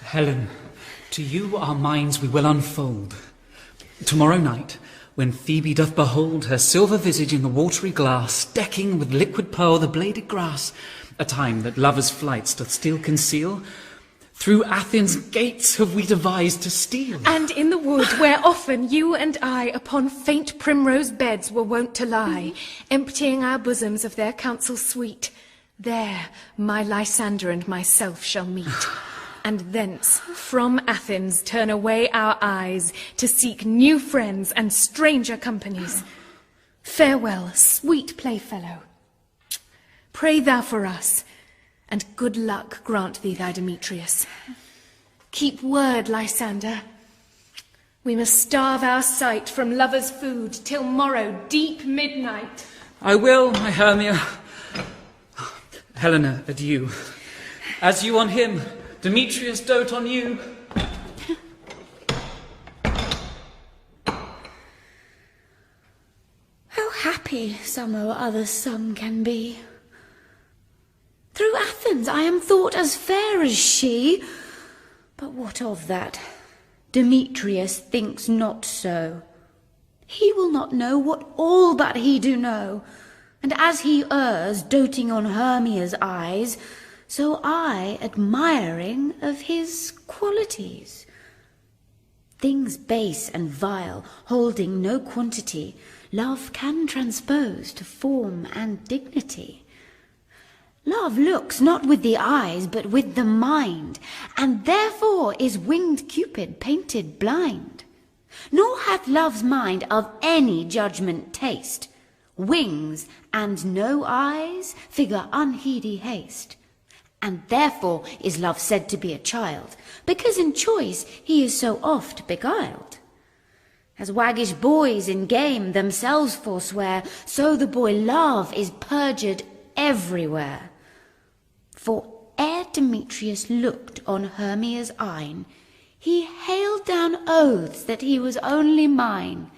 Helen, to you our minds we will unfold. Tomorrow night, when Phoebe doth behold her silver visage in the watery glass, decking with liquid pearl the bladed grass, a time that lovers' flights doth still conceal, through Athens' gates have we devised to steal. And in the wood where often you and I upon faint primrose beds were wont to lie, emptying our bosoms of their counsel sweet, there my Lysander and myself shall meet. And thence, from Athens, turn away our eyes to seek new friends and stranger companies. Farewell, sweet playfellow. Pray thou for us, and good luck grant thee thy Demetrius. Keep word, Lysander. We must starve our sight from lovers' food till morrow deep midnight. I will, my Hermia. Helena, adieu. As you on him, Demetrius dote on you. How happy some or other some can be. Through Athens I am thought as fair as she. But what of that? Demetrius thinks not so. He will not know what all but he do know. And as he errs, doting on Hermia's eyes, so I admiring of his qualities. Things base and vile, holding no quantity, love can transpose to form and dignity. Love looks not with the eyes, but with the mind, and therefore is winged Cupid painted blind. Nor hath love's mind of any judgment taste. Wings and no eyes figure unheedy haste. And therefore is love said to be a child, because in choice he is so oft beguiled. As waggish boys in game themselves forswear, so the boy love is perjured everywhere. For ere Demetrius looked on Hermia's eyne, he hailed down oaths that he was only mine.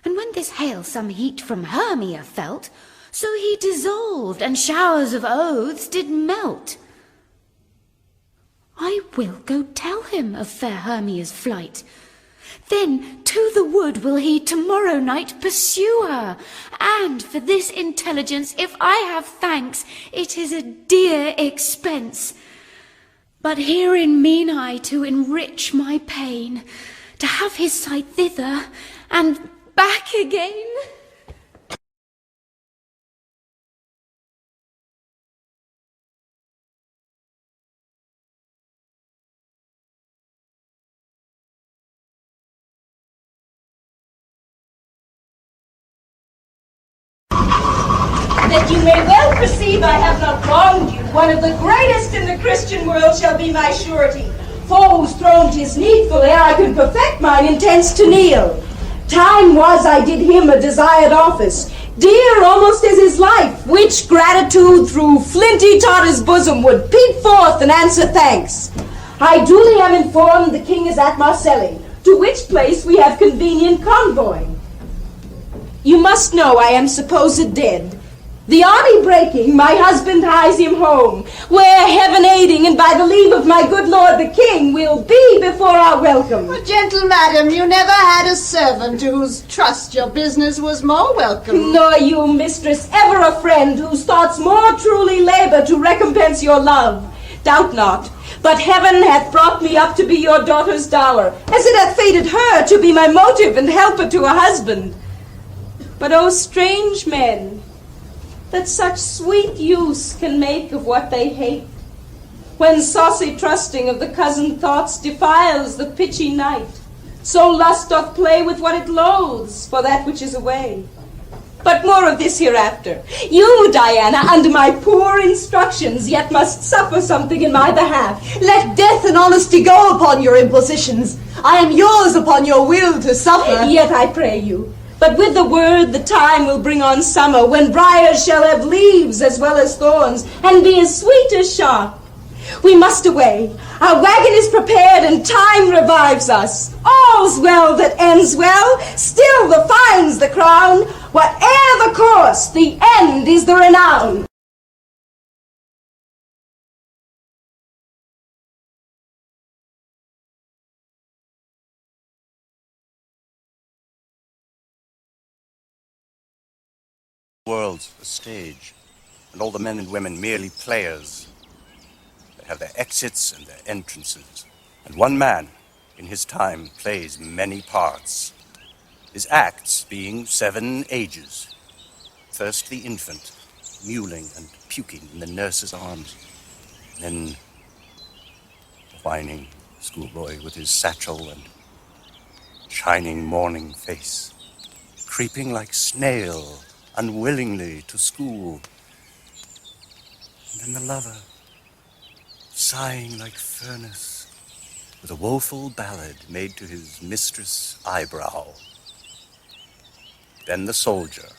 And when this hail some heat from Hermia felt, so he dissolved, and showers of oaths did melt. I will go tell him of fair Hermia's flight. Then to the wood will he tomorrow night pursue her. And for this intelligence, if I have thanks, it is a dear expense. But herein mean I to enrich my pain, to have his sight thither and back again. That you may well perceive I have not wronged you, one of the greatest in the Christian world shall be my surety. For whose throne 'tis needful, ere I can perfect mine intents to kneel. Time was I did him a desired office, dear almost as his life, which gratitude through flinty Tartar's bosom would peep forth and answer thanks. I duly am informed the king is at Marseilles, to which place we have convenient convoy. You must know I am supposed dead. The army breaking, my husband hies him home, where heaven aiding, and by the leave of my good lord the king, will be before our welcome. Oh, gentle madam, you never had a servant to whose trust your business was more welcome. Nor you, mistress, ever a friend whose thoughts more truly labor to recompense your love. Doubt not, but heaven hath brought me up to be your daughter's dower, as it hath fated her to be my motive and helper to a husband. But, oh, strange men, that such sweet use can make of what they hate, when saucy trusting of the cousin thoughts defiles the pitchy night, so lust doth play with what it loathes for that which is away. But more of this hereafter. You, Diana, under my poor instructions, yet must suffer something in my behalf. Let death and honesty go upon your impositions. I am yours upon your will to suffer. Yet I pray you, but with the word the time will bring on summer, when briars shall have leaves as well as thorns, and be as sweet as sharp. We must away. Our wagon is prepared, and time revives us. All's well that ends well, still the fine's the crown. Whate'er the course, the end is the renown. world's a stage, and all the men and women merely players. They have their exits and their entrances, and one man, in his time, plays many parts, his acts being 7 ages. First the infant, mewling and puking in the nurse's arms, and then the whining schoolboy with his satchel and shining morning face, creeping like snail unwillingly to school. And then the lover, sighing like furnace, with a woeful ballad made to his mistress' eyebrow. Then the soldier,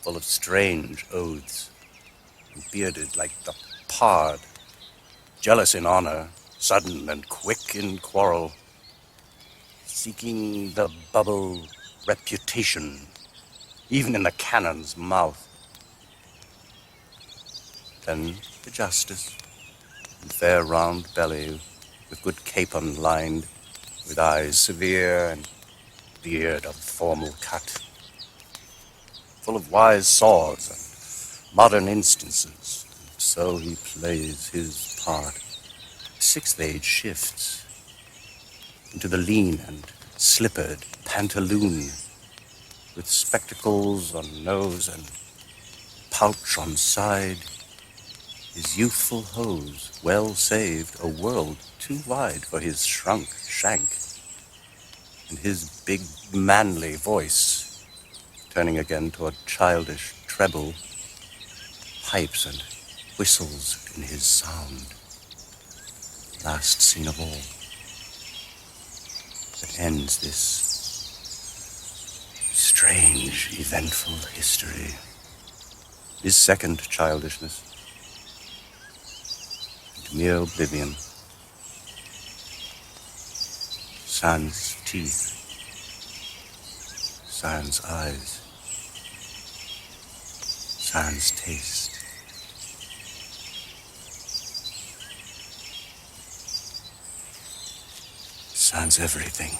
full of strange oaths, and bearded like the pard, jealous in honor, sudden and quick in quarrel, seeking the bubble reputation, even in the cannon's mouth. Then the justice, in fair round belly, with good capon lined, with eyes severe and beard of formal cut, full of wise saws and modern instances, and so he plays his part. The 6th age shifts into the lean and slippered pantaloon, with spectacles on nose and pouch on side, his youthful hose, well saved, a world too wide for his shrunk shank, and his big manly voice, turning again toward childish treble, pipes and whistles in his sound. Last scene of all, that ends this strange, eventful history. His second childishness, into mere oblivion. Sans teeth, sans eyes, sans taste. Sans everything.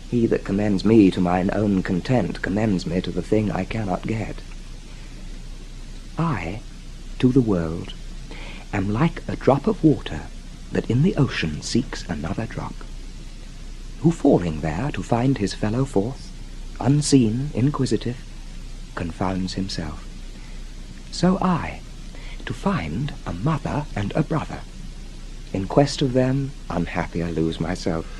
He that commends me to mine own content commends me to the thing I cannot get. I, to the world, am like a drop of water that in the ocean seeks another drop, who falling there to find his fellow forth, unseen, inquisitive, confounds himself. So I, to find a mother and a brother, in quest of them, unhappy I lose myself.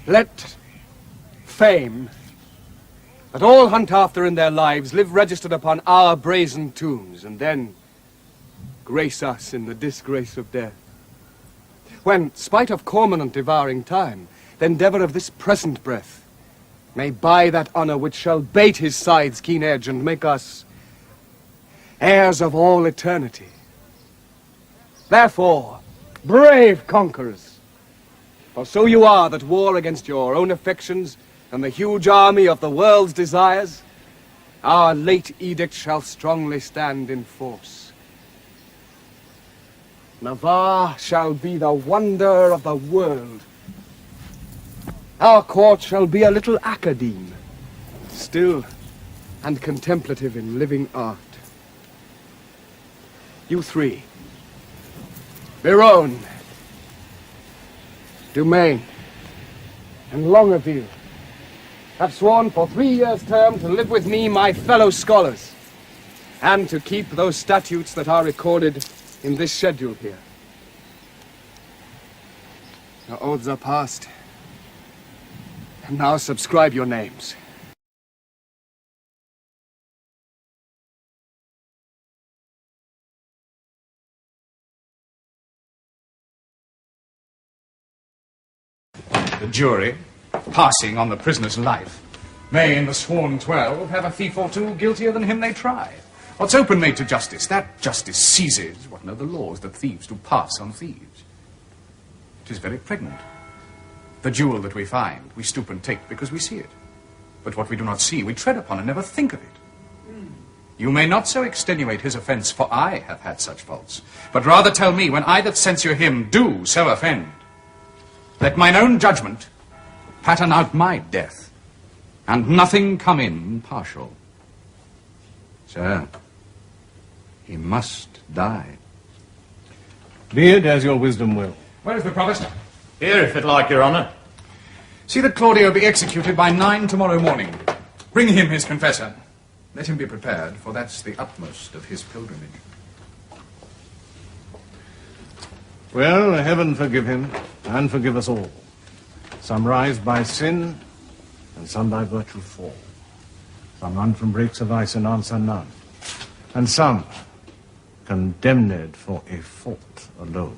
Let fame, that all hunt after in their lives, live registered upon our brazen tombs, and then grace us in the disgrace of death. When, spite of cormorant devouring time, the endeavour of this present breath may buy that honour which shall bait his side's keen edge and make us heirs of all eternity. Therefore, brave conquerors, for so you are that war against your own affections and the huge army of the world's desires, our late edict shall strongly stand in force. Navarre shall be the wonder of the world. Our court shall be a little academe, still and contemplative in living art. You 3, Verona, Domain, and Longaville, have sworn for 3 years' term to live with me, my fellow scholars, and to keep those statutes that are recorded in this schedule here. Your oaths are past, and now subscribe your names. The jury, passing on the prisoner's life, may in the sworn 12 have a thief or two guiltier than him they try. What's open made to justice, that justice seizes what know the laws that thieves do pass on thieves. 'Tis very pregnant. The jewel that we find, we stoop and take because we see it. But what we do not see, we tread upon and never think of it. You may not so extenuate his offence, for I have had such faults, but rather tell me, when I that censure him do so offend, let mine own judgment pattern out my death, and nothing come in partial. Sir, he must die. Be it as your wisdom will. Where is the provost? Here, if it like, your honour. See that Claudio be executed by 9 tomorrow morning. Bring him his confessor. Let him be prepared, for that's the utmost of his pilgrimage. Well, heaven forgive him, and forgive us all. Some rise by sin, and some by virtue fall. Some run from breaks of ice and answer none. And some condemned for a fault alone.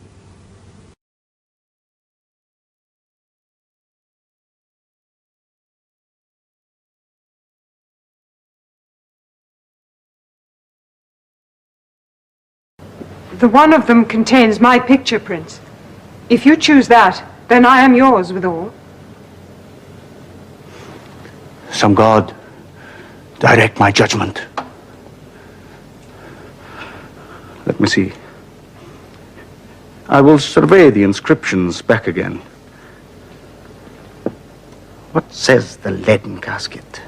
The one of them contains my picture, Prince. If you choose that, then I am yours withal. Some god direct my judgment. Let me see. I will survey the inscriptions back again. What says the leaden casket?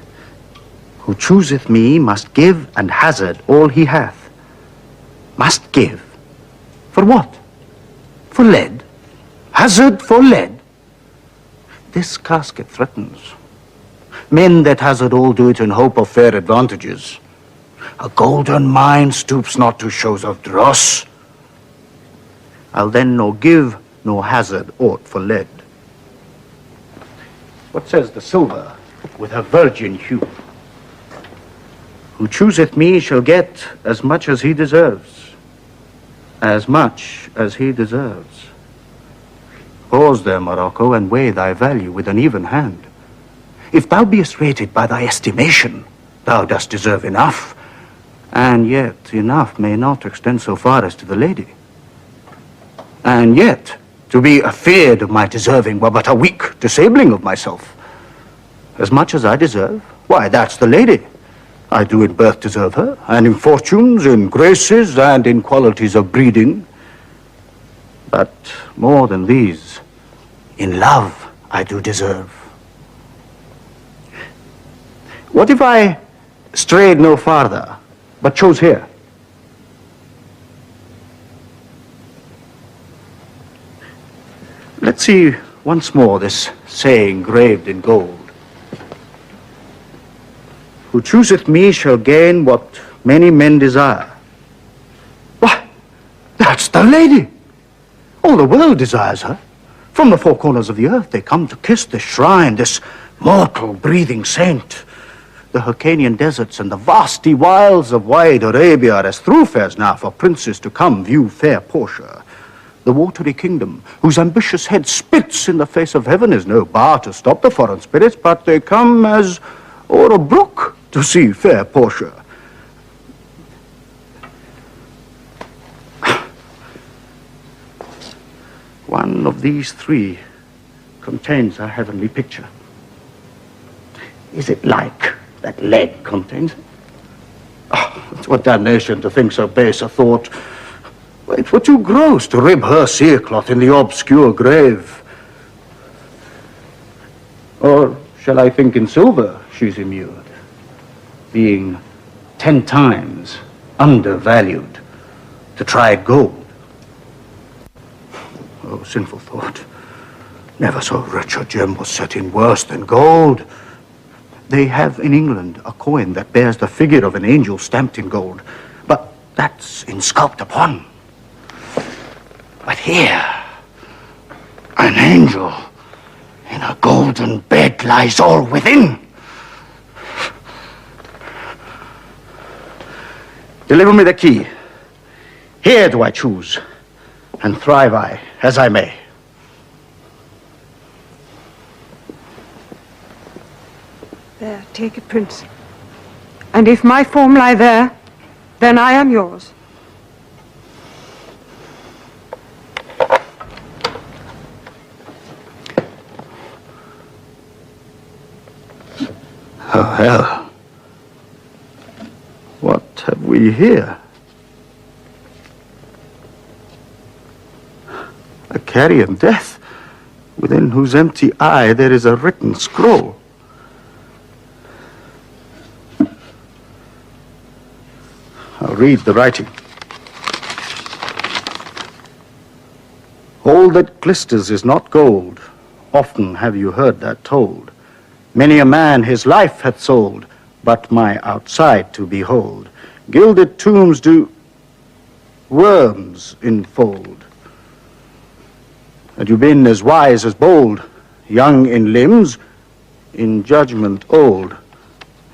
Who chooseth me must give and hazard all he hath. Must give. For what? For lead? Hazard for lead? This casket threatens. Men that hazard all do it in hope of fair advantages. A golden mine stoops not to shows of dross. I'll then nor give nor hazard aught for lead. What says the silver with her virgin hue? Who chooseth me shall get as much as he deserves. As much as he deserves. Pause there, Morocco, and weigh thy value with an even hand. If thou beest rated by thy estimation, thou dost deserve enough, and yet enough may not extend so far as to the lady. And yet, to be afeard of my deserving were but a weak disabling of myself. As much as I deserve, why, that's the lady. I do in birth deserve her, and in fortunes, in graces, and in qualities of breeding. But more than these, in love I do deserve. What if I strayed no farther, but chose here? Let's see once more this saying graved in gold. Who chooseth me shall gain what many men desire. Why, that's the lady. All the world desires her. From the four corners of the earth they come to kiss this shrine, this mortal breathing saint. The Hyrcanian deserts and the vasty wilds of wide Arabia are as thoroughfares now for princes to come view fair Portia. The watery kingdom, whose ambitious head spits in the face of heaven, is no bar to stop the foreign spirits, but they come as o'er a brook to see fair Portia. One of these three contains a heavenly picture. Is it like that lead contains it? Oh, it's what damnation to think so base a thought. It were too gross to rib her cerecloth in the obscure grave. Or shall I think in silver she's immured, being 10 times undervalued to try gold? Oh, sinful thought. Never so rich a gem was set in worse than gold. They have in England a coin that bears the figure of an angel stamped in gold, but that's insculped upon. But here, an angel in a golden bed lies all within. Deliver me the key. Here do I choose, and thrive I as I may. There, 'tis. take it, Prince. And if my form lie there, then I am yours. Oh, hell. What have we here? A carrion death, within whose empty eye there is a written scroll. I'll read the writing. All that glisters is not gold. Often have you heard that told. Many a man his life hath sold, but my outside to behold. Gilded tombs do worms enfold. Had you been as wise as bold, young in limbs, in judgment old,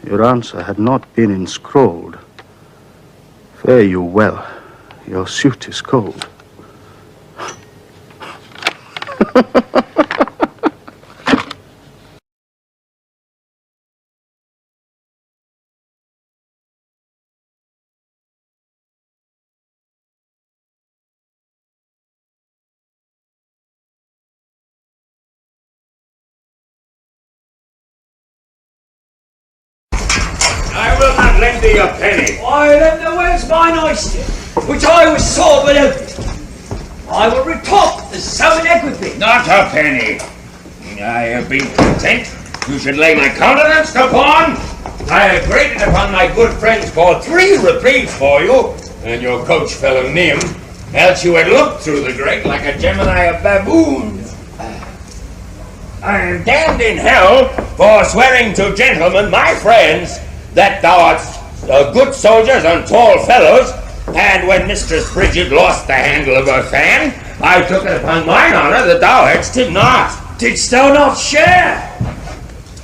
your answer had not been inscrolled. Fare you well, your suit is cold. I will not lend thee a penny. I lend the where's mine oyster, which I was sold without it. I will retort the sum in equity. Not a penny. I have been content you should lay my countenance upon. I have graded upon my good friends for 3 reprieves for you and your coach fellow Nim, else you had looked through the grate like a Gemini of baboons. I am damned in hell for swearing to gentlemen, my friends, that thou art good soldiers and tall fellows, and when Mistress Bridget lost the handle of her fan, I took it upon mine honour that thou hadst it not. Didst thou not share?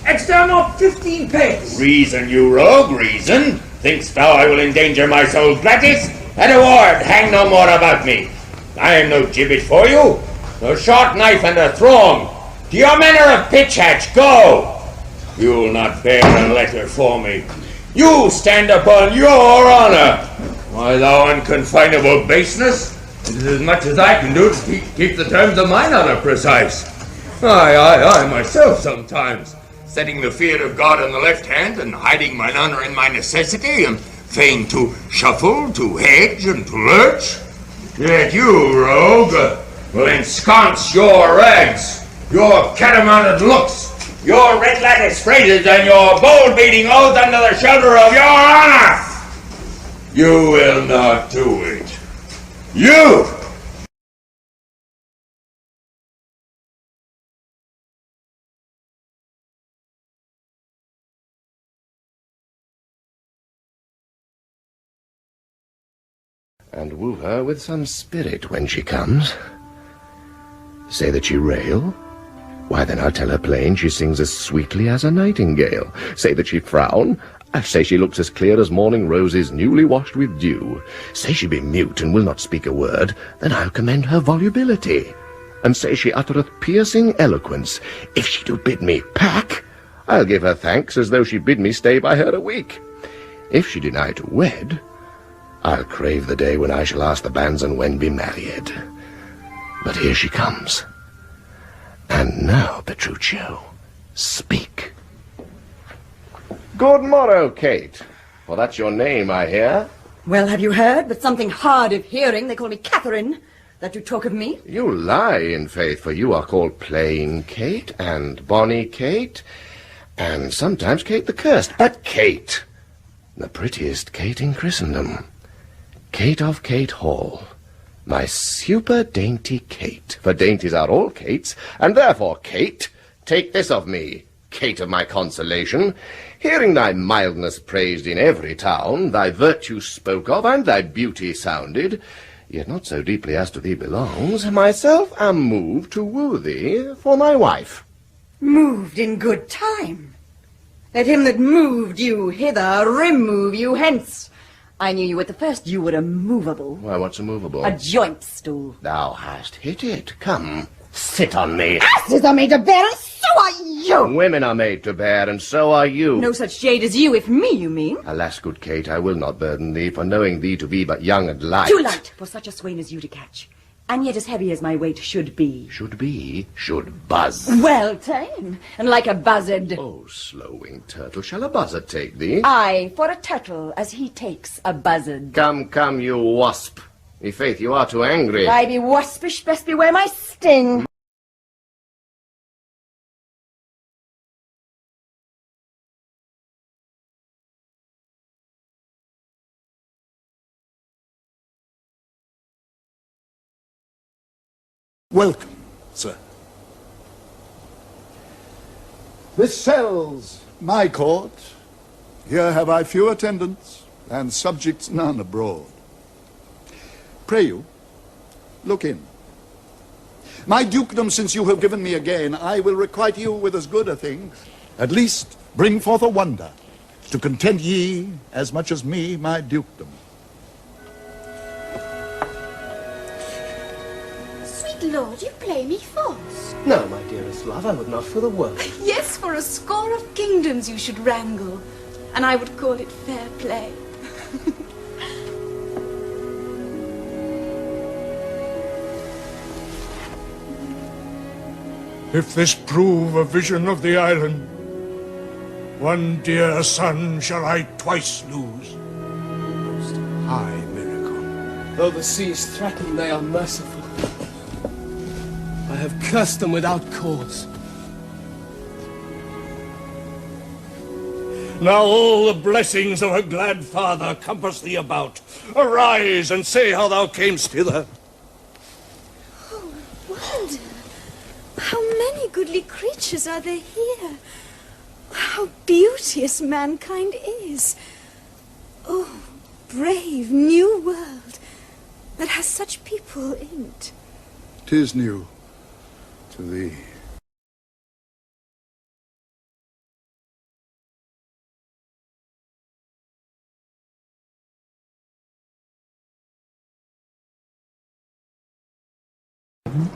Hadst thou not 15 pence? Reason, you rogue, reason. Think'st thou I will endanger my soul gratis? At a word, hang no more about me. I am no gibbet for you, no short knife and a throng. To your manor of pitch hatch, go! You'll not bear a letter for me. You stand upon your honour. Why, thou unconfinable baseness, it is as much as I can do to keep the terms of mine honour precise. I myself sometimes, setting the fear of God on the left hand and hiding mine honour in my necessity, am fain to shuffle, to hedge, and to lurch. Yet you, rogue, will ensconce your rags, your catamounted looks, your red lattice phrases, and your bold-beating oath under the shelter of your honour. You will not do it. You! And woo her with some spirit when she comes. Say that she rail? Why, then I'll tell her plain she sings as sweetly as a nightingale. Say that she frown? I say she looks as clear as morning roses newly washed with dew. Say she be mute and will not speak a word, then I'll commend her volubility. And say she uttereth piercing eloquence. If she do bid me pack, I'll give her thanks as though she bid me stay by her a week. If she deny to wed, I'll crave the day when I shall ask the banns and when be married. But here she comes. And now, Petruchio, speak. Good morrow, Kate. For that's your name, I hear. Well, have you heard? But something hard of hearing. They call me Catherine. That you talk of me? You lie, in faith, for you are called plain Kate, and bonny Kate, and sometimes Kate the Cursed. But Kate, the prettiest Kate in Christendom. Kate of Kate Hall. My super dainty Kate, for dainties are all Kates, and therefore, Kate, take this of me, Kate of my consolation, hearing thy mildness praised in every town, thy virtue spoke of, and thy beauty sounded, yet not so deeply as to thee belongs, myself am moved to woo thee for my wife. Moved in good time. Let him that moved you hither remove you hence. I knew you at the first. You were immovable. Why, what's immovable? A joint stool. Thou hast hit it. Come, Sit on me. Asses are made to bear, and so are you! Women are made to bear, and so are you. No such jade as you, if me you mean. Alas, good Kate, I will not burden thee, for knowing thee to be but young and light. Too light for such a swain as you to catch, and yet as heavy as my weight should be. Should be? Should buzz. Well tame, and like a buzzard. Oh, slow-winged turtle, shall a buzzard take thee? Aye, for a turtle, as he takes a buzzard. Come, come, you wasp. I'faith, you are too angry. I be waspish, best beware my sting. Welcome, sir. This cell's my court. Here have I few attendants, and subjects none abroad. Pray you, look in. My dukedom, since you have given me again, I will requite you with as good a thing. At least bring forth a wonder, to content ye as much as me, my dukedom. Lord, you play me false. No, my dearest love, I would not for the world. Yes, for a score of kingdoms you should wrangle, and I would call it fair play. If this prove a vision of the island, one dear son shall I twice lose. Most high miracle. Though the seas threaten, they are merciful. I have cursed them without cause. Now all the blessings of a glad father compass thee about. Arise and say how thou camest hither. Oh, wonder! How many goodly creatures are there here? How beauteous mankind is! Oh, brave new world that has such people in't. 'Tis new to thee.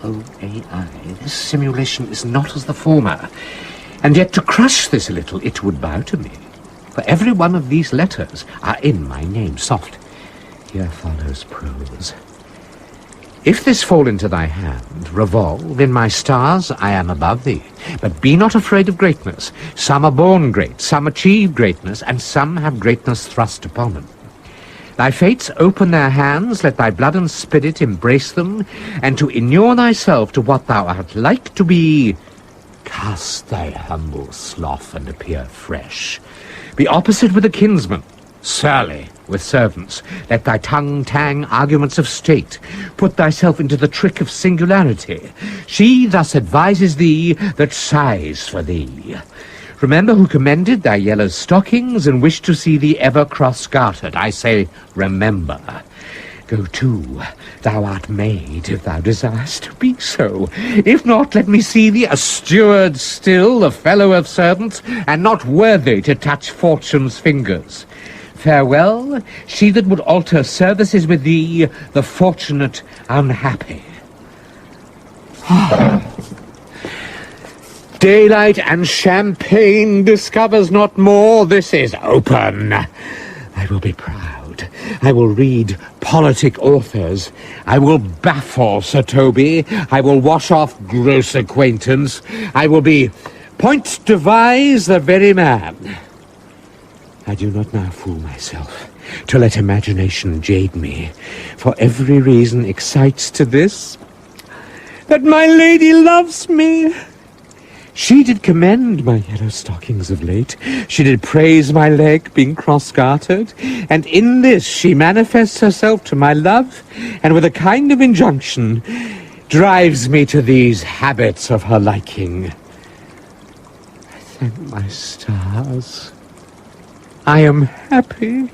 O-A-I. This simulation is not as the former. And yet to crush this a little, it would bow to me. For every one of these letters are in my name, soft. Here follows prose. If this fall into thy hand, revolve in my stars, I am above thee. But be not afraid of greatness. Some are born great, some achieve greatness, and some have greatness thrust upon them. Thy fates open their hands, let thy blood and spirit embrace them, and to inure thyself to what thou art like to be, cast thy humble slough and appear fresh. Be opposite with a kinsman, surly with servants. Let thy tongue tang arguments of state. Put thyself into the trick of singularity. She thus advises thee that sighs for thee. Remember who commended thy yellow stockings and wished to see thee ever cross-gartered. I say, remember. Go to, thou art made, if thou desirest to be so. If not, let me see thee a steward still, a fellow of servants, and not worthy to touch fortune's fingers. Farewell, she that would alter services with thee, the fortunate unhappy. Daylight and champagne discovers not more. This is open. I will be proud. I will read politic authors. I will baffle Sir Toby. I will wash off gross acquaintance. I will be point devise the very man. I do not now fool myself to let imagination jade me, for every reason excites to this, that my lady loves me. She did commend my yellow stockings of late. She did praise my leg being cross-gartered, and in this she manifests herself to my love, and with a kind of injunction drives me to these habits of her liking. I thank my stars. I am happy.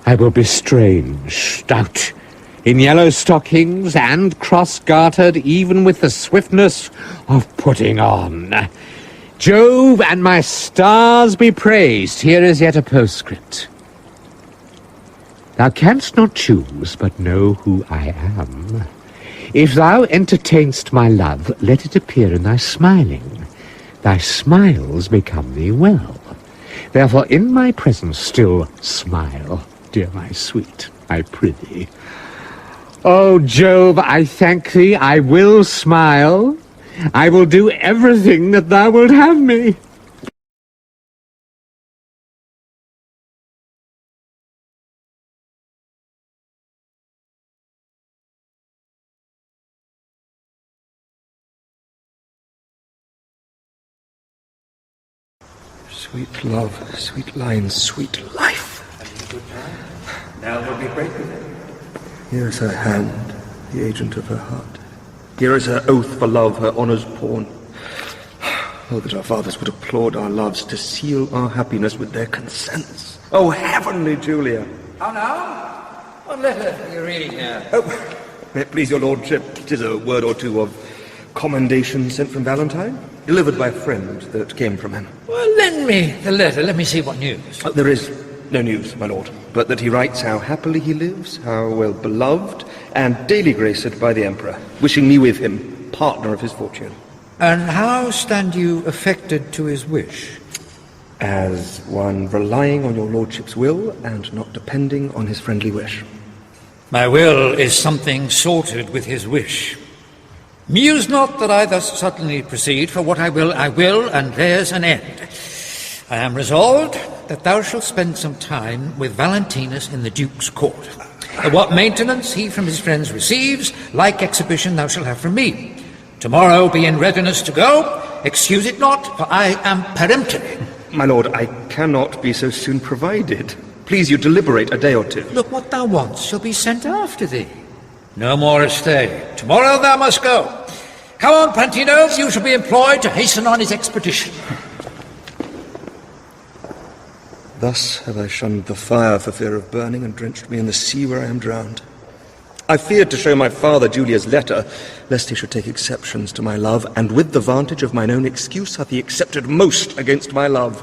I will be strange, stout, in yellow stockings and cross-gartered, even with the swiftness of putting on. Jove and my stars be praised. Here is yet a postscript. Thou canst not choose but know who I am. If thou entertainst my love, let it appear in thy smiling. Thy smiles become thee well. Therefore in my presence still smile, dear my sweet, I prithee. O Jove, I thank thee, I will smile. I will do everything that thou wilt have me. Sweet love, sweet lines, sweet life. Now will be break with it. Here is her hand, the agent of her heart. Here is her oath for love, her honour's pawn. Oh, that our fathers would applaud our loves to seal our happiness with their consents. Oh, heavenly Julia! How now? What letter are you reading here? Oh, may it please your lordship, 'tis a word or two of commendation sent from Valentine, delivered by a friend that came from him. Well, lend me the letter. Let me see what news. There is no news, my lord, but that he writes how happily he lives, how well beloved, and daily graced by the Emperor, wishing me with him, partner of his fortune. And how stand you affected to his wish? As one relying on your lordship's will, and not depending on his friendly wish. My will is something sorted with his wish. Muse not that I thus suddenly proceed, for what I will, and there's an end. I am resolved that thou shalt spend some time with Valentinus in the Duke's court. What maintenance he from his friends receives, like exhibition thou shalt have from me. Tomorrow be in readiness to go. Excuse it not, for I am peremptory. My lord, I cannot be so soon provided. Please you deliberate a day or two. Look, what thou wants shall be sent after thee. No more a stay. Tomorrow thou must go. Come on, Pantino, you shall be employed to hasten on his expedition. Thus have I shunned the fire for fear of burning, and drenched me in the sea where I am drowned. I feared to show my father Julia's letter, lest he should take exceptions to my love, and with the vantage of mine own excuse hath he accepted most against my love.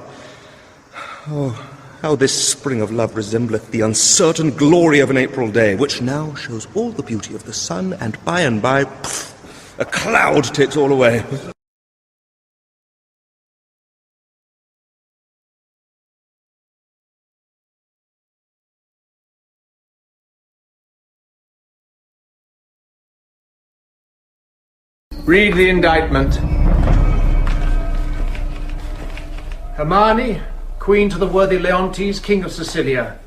Oh, how this spring of love resembleth the uncertain glory of an April day, which now shows all the beauty of the sun, and by, a cloud takes all away. Read the indictment. Hermione, Queen to the worthy Leontes, King of Sicilia,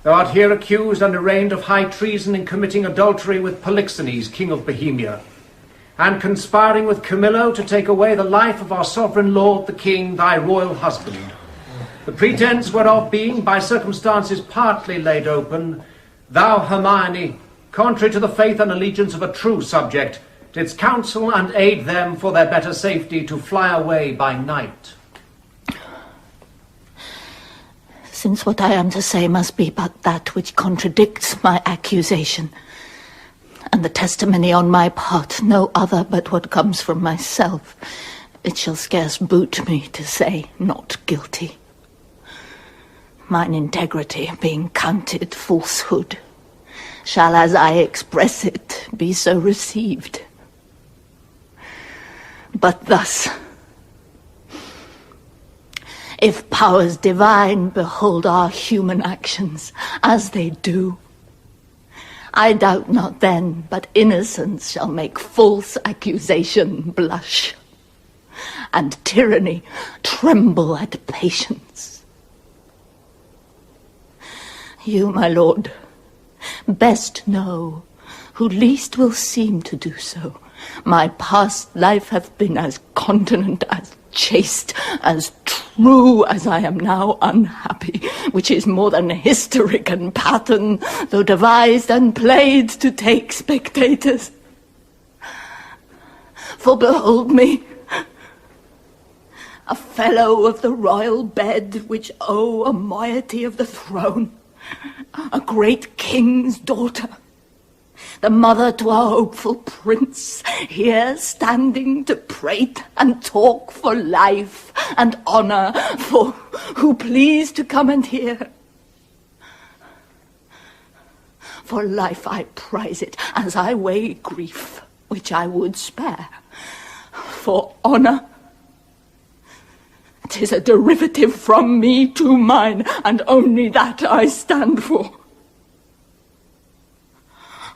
thou art here accused and arraigned of high treason in committing adultery with Polixenes, King of Bohemia, and conspiring with Camillo to take away the life of our sovereign lord, the king, thy royal husband. The pretence whereof being by circumstances partly laid open, thou, Hermione, contrary to the faith and allegiance of a true subject, didst counsel and aid them for their better safety to fly away by night. Since what I am to say must be but that which contradicts my accusation, and the testimony on my part no other but what comes from myself, it shall scarce boot me to say not guilty. Mine integrity being counted falsehood, shall, as I express it, be so received. But thus, if powers divine behold our human actions as they do, I doubt not then but innocence shall make false accusation blush, and tyranny tremble at patience. You, my lord, best know, who least will seem to do so, my past life hath been as continent, as chaste, as true as I am now unhappy, which is more than history can pattern, though devised and played to take spectators. For behold me, a fellow of the royal bed, which owe a moiety of the throne, a great king's daughter, the mother to our hopeful prince, here standing to prate and talk for life and honour, for who please to come and hear. For life I prize it, as I weigh grief, which I would spare. For honour, 'tis a derivative from me to mine, and only that I stand for.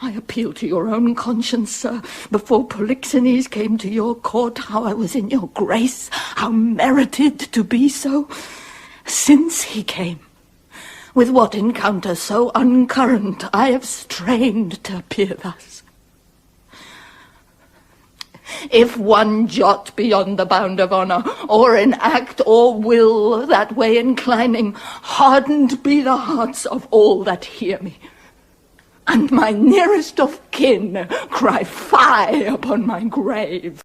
I appeal to your own conscience, sir. Before Polixenes came to your court, how I was in your grace, how merited to be so. Since he came, with what encounter so uncurrent I have strained to appear thus. If one jot beyond the bound of honour, or in act or will that way inclining, hardened be the hearts of all that hear me, and my nearest of kin cry fie upon my grave.